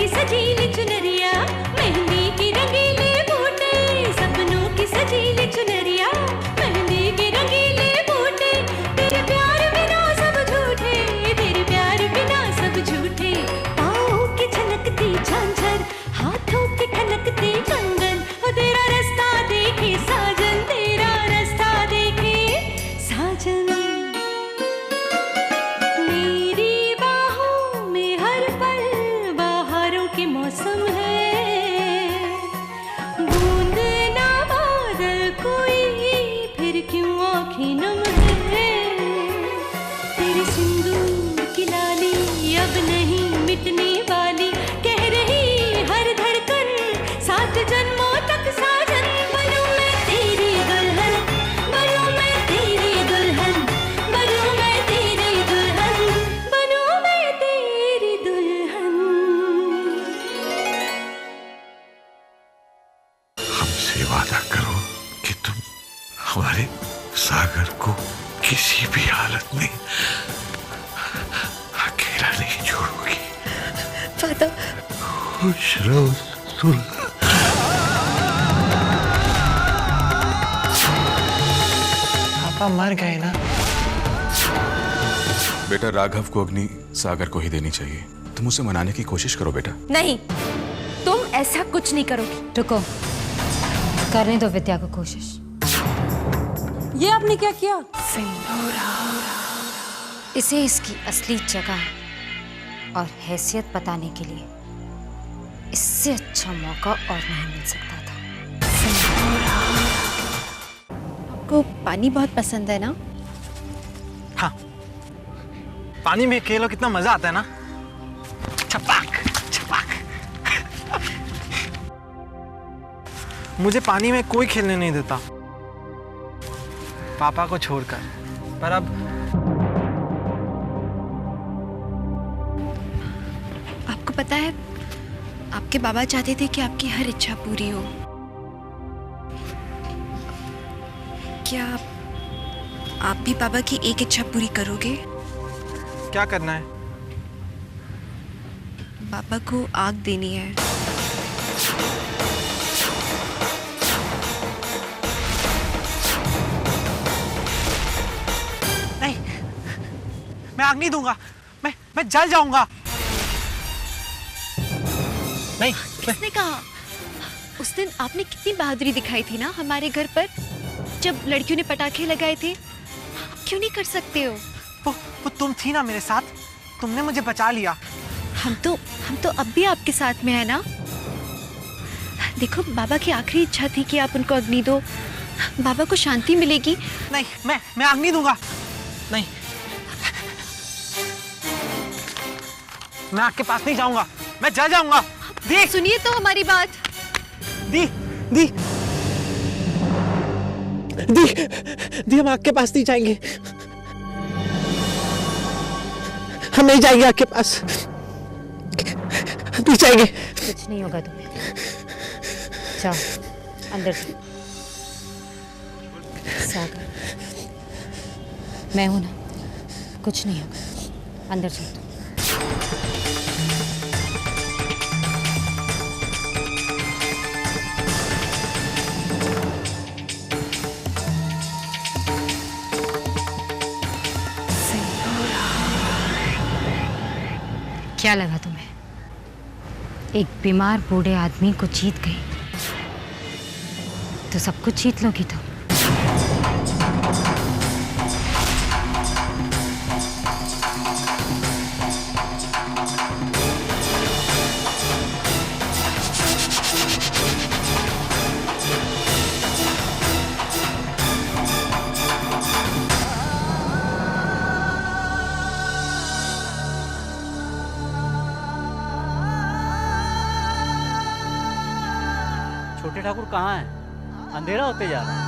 सजीली चुनरिया, मेहंदी की रंगीले बूटे, सपनों की सजीली चुनरिया, मेहंदी के रंगीले बूटे, तेरे प्यार बिना सब झूठे, तेरे प्यार बिना सब झूठे, पाँव की छनकती झांझर, हाथों की खनकती कंगन, और तेरा रास्ता देखे साजन, तेरा रास्ता देखे साजन। मेरी बाहों में हर पल बहारों के मौसम है, बूंद ना बादल कोई फिर क्यों आँखें नम है, तेरे सिंदूर की लाली अब नहीं मिटने वाली, कह रही हर धड़कन सात जन्मों तक साजन। बनूं मैं तेरी दुल्हन, बनूं मैं तेरी दुल्हन, बनूं मैं तेरी दुल्हन, बनूं मैं तेरी दुल्हन। हमसे वादा करो कि तुम हमारे सागर को किसी भी हालत में अकेला नहीं छोड़ोगी। वादा। खुश रहो सुल्तान। पापा मर गए ना? बेटा राघव को अग्नि सागर को ही देनी चाहिए। तुम उसे मनाने की कोशिश करो बेटा। नहीं, तुम ऐसा कुछ नहीं करोगी। रुको, करने दो विद्या को कोशिश। ये आपने क्या किया? इसे इसकी असली जगह और हैसियत बताने के लिए इससे अच्छा मौका और नहीं मिल सकता था। आपको पानी बहुत पसंद है ना? हाँ, पानी में खेलो कितना मजा आता है ना। छपाक छपाक। मुझे पानी में कोई खेलने नहीं देता, पापा को छोड़कर। पर अब आपको पता है, आपके बाबा चाहते थे कि आपकी हर इच्छा पूरी हो। क्या आप भी बाबा की एक इच्छा पूरी करोगे? क्या करना है? बाबा को आग देनी है। नहीं, मैं आग नहीं दूंगा। मैं जल जाऊंगा। नहीं। किसने कहा? उस दिन आपने कितनी बहादुरी दिखाई थी ना हमारे घर पर, जब लड़कियों ने पटाखे लगाए थे। आप क्यों नहीं कर सकते हो? वो तुम थी ना मेरे साथ, तुमने मुझे बचा लिया। हम तो अब भी आपके साथ में है ना। देखो, बाबा की आखिरी इच्छा थी कि आप उनको अग्नि दो, बाबा को शांति मिलेगी। नहीं, मैं आग नहीं दूंगा। नहीं, मैं आग के पास नहीं जाऊंगा, मैं जल जाऊंगा। दी, सुनिए तो हमारी बात। दी दी दी दी, हम आग के पास नहीं जाएंगे। हम नहीं जाएंगे आग के पास, नहीं जाएंगे। कुछ नहीं होगा तुम्हें, जाओ अंदर। सागर, मैं हूं ना, कुछ नहीं होगा। अंदर चल तू। क्या लगा तुम्हें? एक बीमार बूढ़े आदमी को जीत गई तो सब कुछ जीत लोगी तुम। छोटे ठाकुर कहाँ हैं? अंधेरा होते जा रहा है।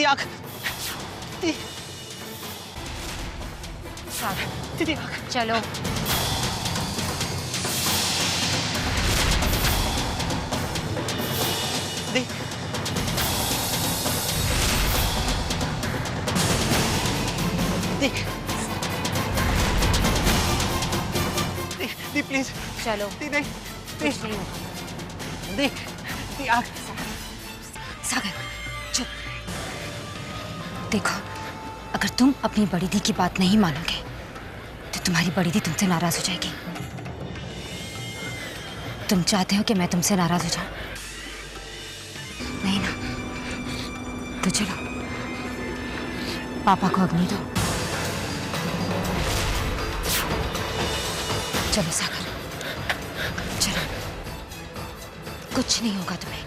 आँख, सागर दीदी आँख। चलो। देख, देख, दी प्लीज, चलो, दी देख, कुछ नहीं होगा। देख, दी आँख। सागर चुप। देखो, अगर तुम अपनी बड़ी दी की बात नहीं मानोगे तो तुम्हारी बड़ी दी तुमसे नाराज हो जाएगी। तुम चाहते हो कि मैं तुमसे नाराज हो जाऊं? नहीं ना? तो चलो, पापा को अग्नि दो। चलो सागर, चलो, कुछ नहीं होगा तुम्हें।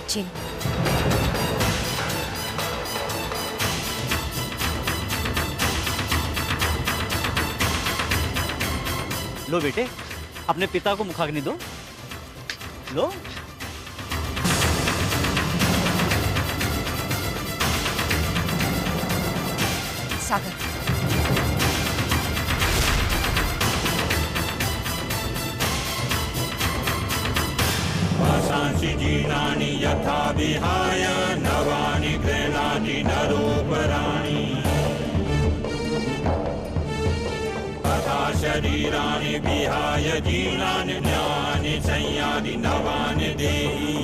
चिल। लो बेटे, अपने पिता को मुखाग्नि दो। लो। सागर, वासांसि जीर्णानि यथा विहाय नवानि गृह्णाति नरोपराणि तथा शरीराणि विहाय जीर्णानि ज्ञानि संयाति नवानि देहि।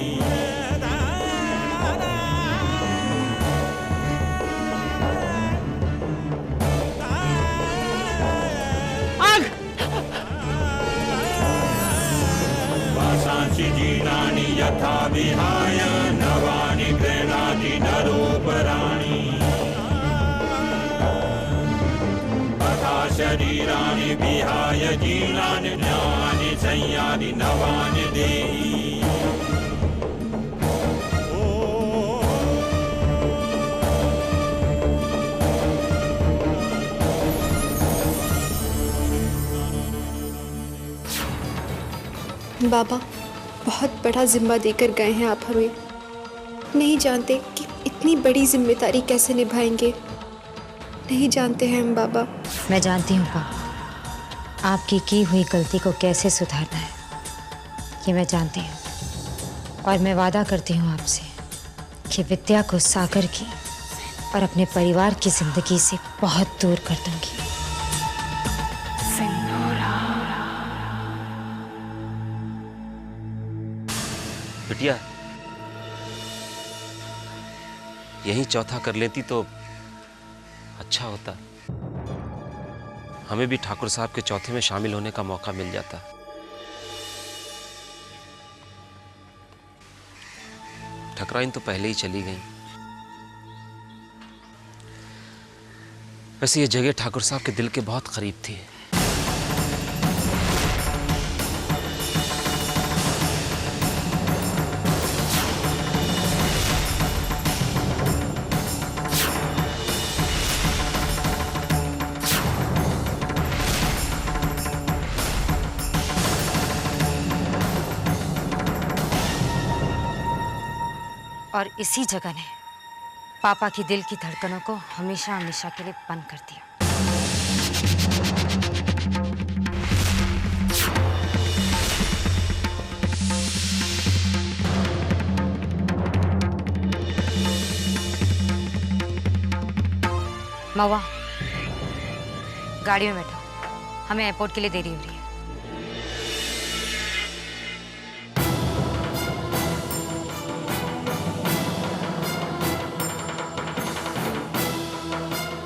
वासांसि जीर्णानि यथा विहाय नवानि गृह्णाति नरोपराणि तथा शरीराणि विहाय जीर्णानि ज्ञानि संयाति नवानि देहि। बाबा, बहुत बड़ा जिम्मा देकर गए हैं आप हमें। नहीं जानते कि इतनी बड़ी जिम्मेदारी कैसे निभाएंगे। नहीं जानते हैं हम बाबा। मैं जानती हूँ पापा, आपकी की हुई गलती को कैसे सुधारना है ये मैं जानती हूँ। और मैं वादा करती हूँ आपसे कि विद्या को सागर की और अपने परिवार की जिंदगी से बहुत दूर कर दूंगी। बिटिया, यही चौथा कर लेती तो अच्छा होता। हमें भी ठाकुर साहब के चौथे में शामिल होने का मौका मिल जाता। ठकराइन तो पहले ही चली गई। वैसे ये जगह ठाकुर साहब के दिल के बहुत करीब थी। और इसी जगह ने पापा की दिल की धड़कनों को हमेशा हमेशा के लिए बंद कर दिया। मवा, गाड़ी में बैठो, हमें एयरपोर्ट के लिए देरी हो रही है।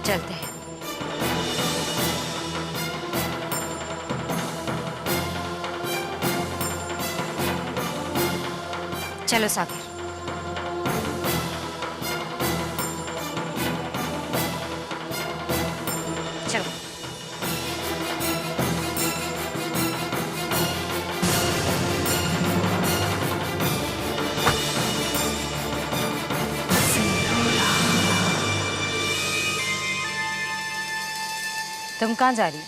चलते हैं। चलो सागर। चलो। तुम कहाँ जा रही हो?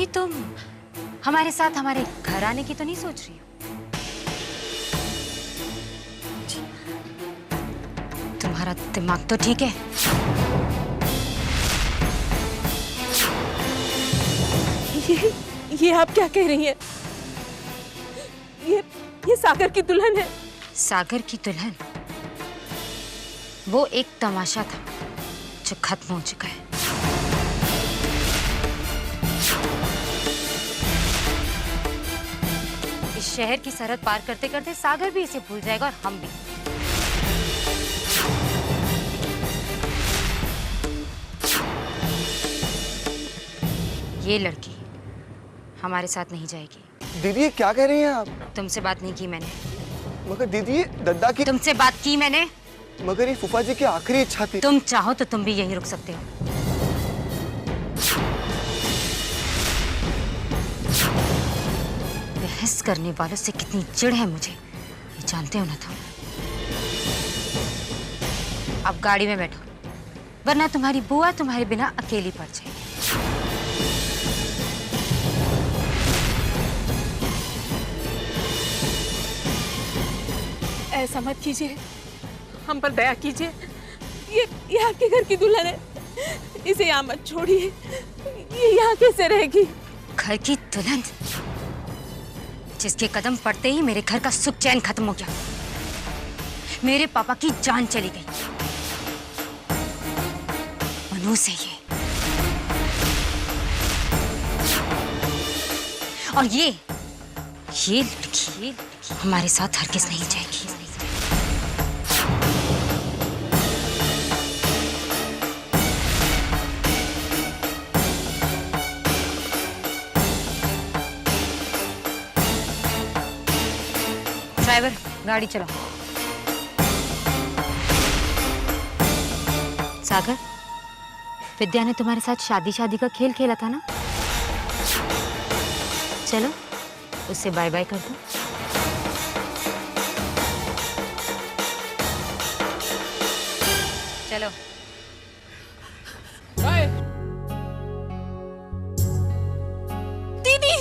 कहीं तुम हमारे साथ हमारे घर आने की तो नहीं सोच रही हो? तुम्हारा दिमाग तो ठीक है? ये आप क्या कह रही हैं? ये सागर की दुल्हन है। सागर की दुल्हन? वो एक तमाशा था जो खत्म हो चुका है। इस शहर की सरहद पार करते करते सागर भी इसे भूल जाएगा और हम भी। ये लड़की हमारे साथ नहीं जाएगी। दीदी ये क्या कह रही हैं आप? तुमसे बात नहीं की मैंने। मगर दीदी ये दद्दा की। तुमसे बात की मैंने। मगर ये फूफा जी की आखिरी इच्छा थी। तुम चाहो तो तुम भी यहीं रुक सकते हो। बहस करने वालों से कितनी चिढ़ है मुझे, ये जानते हो ना तुम। अब गाड़ी में बैठो, वरना तुम्हारी बुआ तुम्हारे बिना अकेली पड़ जाएगी। ऐसा मत कीजिए, हम पर दया कीजिए। ये आपके घर की दुल्हन है, इसे यहाँ मत छोड़िए। ये यहाँ कैसे रहेगी? घर की दुल्हन जिसके कदम पड़ते ही मेरे घर का सुख चैन खत्म हो गया, मेरे पापा की जान चली गई। मनु से ये और ये लड़की हमारे साथ हरगिज़ नहीं जाएगी। ड्राइवर गाड़ी चलाओ। सागर, विद्या ने तुम्हारे साथ शादी का खेल खेला था ना? चलो उससे बाय बाय कर दो। चलो। बाय। दीदी,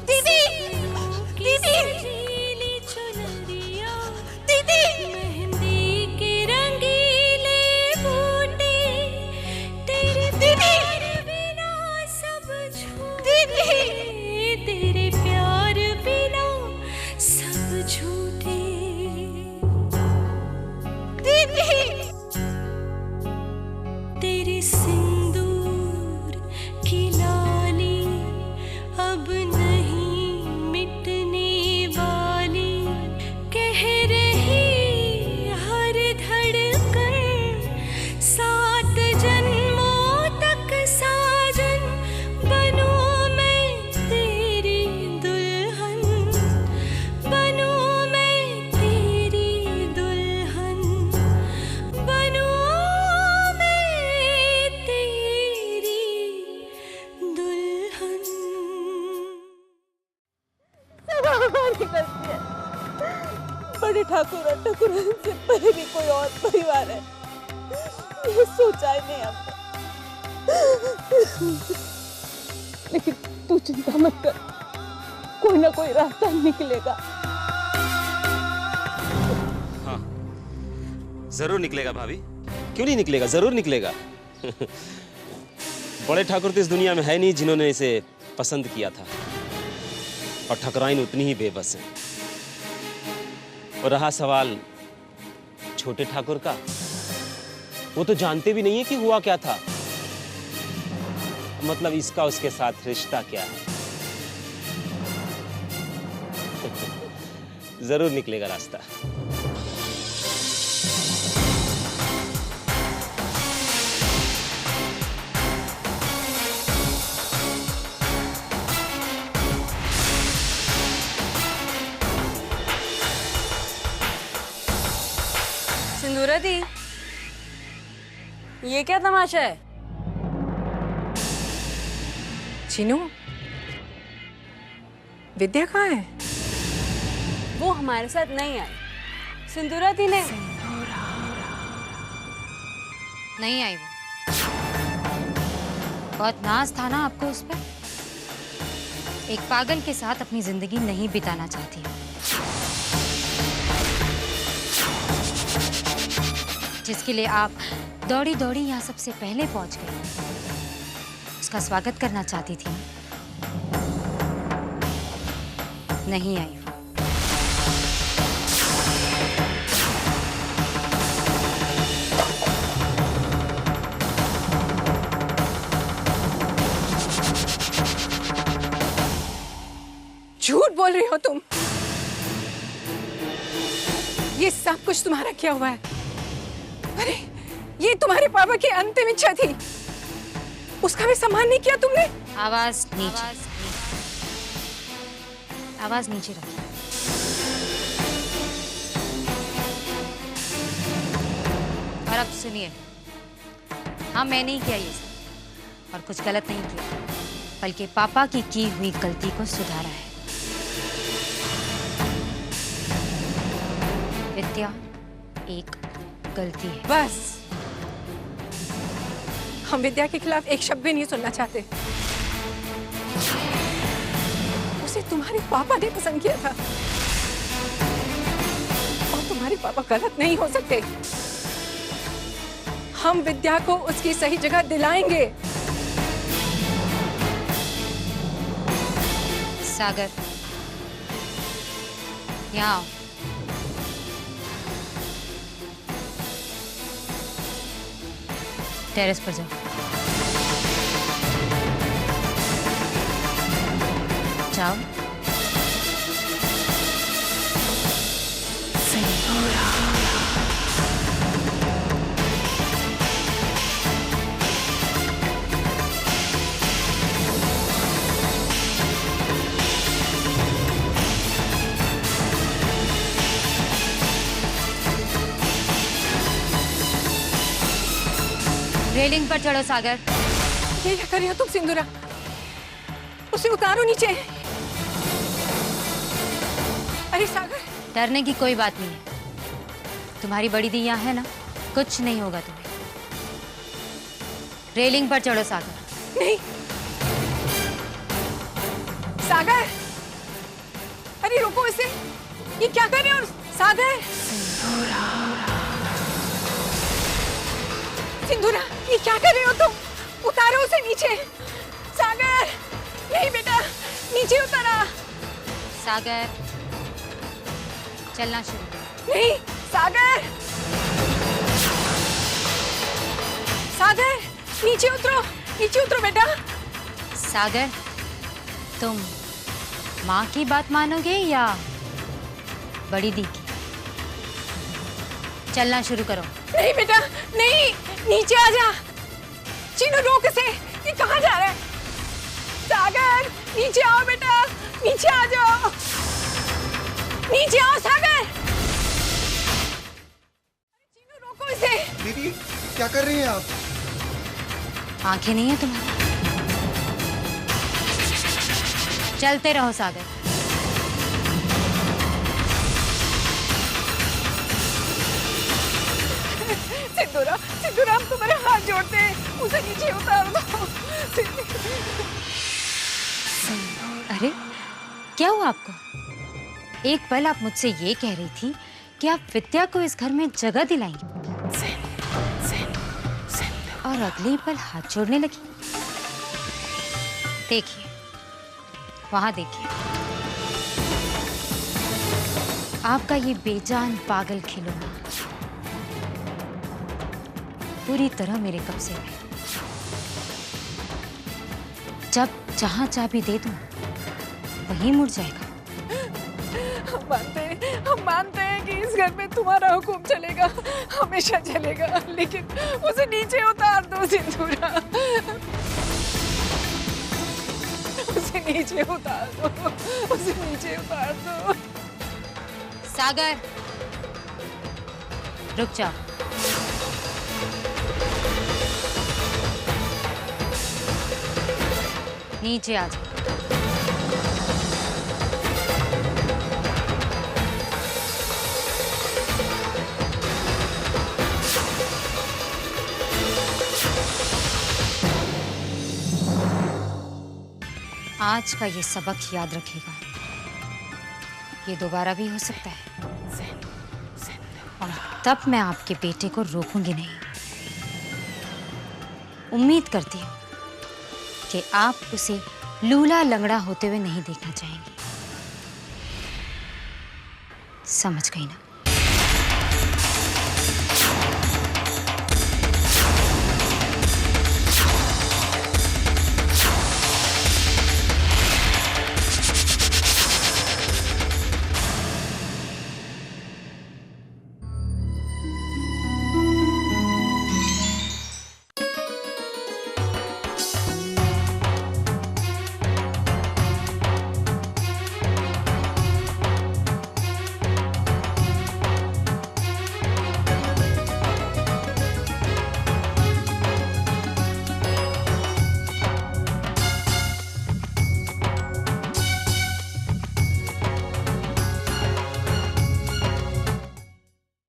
दीदी, दीदी, दीदी, मेहंदी के रंगीले बूटे तेरे दीदी, बिना सब झूठे, तेरे प्यार बिना सब झूठे। दीदी, तेरे सिंदूर की लाली अब नहीं मिटने वाली, कह रही हर धड़कन 7 जन्मों तक साजन बनूं मैं तेरी दुल्हन, बनूं मैं तेरी दुल्हन, बनूं मैं तेरी दुल्हन। सब हमारी गलती है। बड़े ठाकुर और ठाकुरन से पहले भी कोई और परिवार है, ये सोचा ही नहीं हमने। लेकिन तू चिंता मत कर, कोई ना कोई रास्ता निकलेगा। हाँ, जरूर निकलेगा भाभी। क्यों नहीं निकलेगा? जरूर निकलेगा। बड़े ठाकुर तो इस दुनिया में है नहीं जिन्होंने इसे पसंद किया था, और ठाकुराइन उतनी ही बेबस है। और रहा सवाल छोटे ठाकुर का, वो तो जानते भी नहीं है कि हुआ क्या था, मतलब इसका उसके साथ रिश्ता क्या है। जरूर निकलेगा रास्ता। सिंदूरा दी, ये क्या तमाशा है? चीनू, विद्या कहाँ है? वो हमारे साथ नहीं आई। सिंदूरा दी ने नहीं आई वो। बहुत नाज था ना आपको उस पर। एक पागल के साथ अपनी जिंदगी नहीं बिताना चाहती हूँ, जिसके लिए आप दौड़ी दौड़ी यहाँ सबसे पहले पहुंच गए। उसका स्वागत करना चाहती थी, नहीं आई वो। झूठ बोल रही हो तुम। ये सब कुछ तुम्हारा किया हुआ है। अरे ये तुम्हारे पापा की अंतिम इच्छा थी, उसका भी सम्मान नहीं किया तुमने। आवाज नीचे, आवाज नीचे रखिए। और अब सुनिए, हाँ मैंने ही किया ये सब, और कुछ गलत नहीं किया, बल्कि पापा की हुई गलती को सुधारा है। विद्या एक गलती है। बस, हम विद्या के खिलाफ एक शब्द भी नहीं सुनना चाहते। उसे तुम्हारे पापा ने पसंद किया था, और तुम्हारे पापा गलत नहीं हो सकते। हम विद्या को उसकी सही जगह दिलाएंगे। सागर, यहाँ आओ। टेरेस पर जाओ। जाओ। रेलिंग पर चढ़ो सागर। ये क्या कर रही हो तुम सिंदूरा? उसे उतारो नीचे। अरे सागर, डरने की कोई बात नहीं है। तुम्हारी बड़ी दी यहाँ है ना, कुछ नहीं होगा तुम्हें। रेलिंग पर चढ़ो सागर। नहीं सागर, अरे रुको इसे। ये क्या कर रहे हो सागर? सिंदूरा, ये क्या कर रहे हो तुम? उतारो उसे नीचे। सागर, नहीं बेटा, नीचे उतारा। सागर, चलना शुरू करो। नहीं सागर, सागर, नीचे उतरो, नीचे उतरो बेटा। सागर, तुम माँ की बात मानोगे या बड़ी दी की? चलना शुरू करो। नहीं बेटा, नहीं, नीचे आ जा। चीनू रोक इसे, ये कहाँ जा रहा है? सागर, नीचे आओ बेटा, नीचे आ जाओ, नीचे आओ सागर। चीनू रोको इसे। दीदी क्या कर रही हैं आप? आंखें नहीं है तुम्हारी? चलते रहो सागर। सिंदूरा, सिंदूरा, हम तुम्हारे हाथ जोड़ते हैं, उसे नीचे उतार दो। अरे क्या हुआ आपको? एक पल आप मुझसे ये कह रही थी कि आप विद्या को इस घर में जगह दिलाएंगी, और अगले पल हाथ जोड़ने लगी। देखिए, वहां देखिए, आपका ये बेजान पागल खिलौना पूरी तरह मेरे कब्जे में। जब जहां चाबी दे दूं वहीं मुड़ जाएगा। हम मानते हैं कि इस घर में तुम्हारा हुक्म चलेगा, हमेशा चलेगा, लेकिन उसे नीचे उतार दो सिंदूरा। उसे नीचे उतार दो, उसे नीचे उतार दो। सागर, रुक जाओ। नीचे आ जाओ। आज का ये सबक याद रखिएगा। ये दोबारा भी हो सकता है और तब मैं आपके बेटे को रोकूंगी नहीं। उम्मीद करती हूँ कि आप उसे लूला लंगड़ा होते हुए नहीं देखना चाहेंगे। समझ गई ना?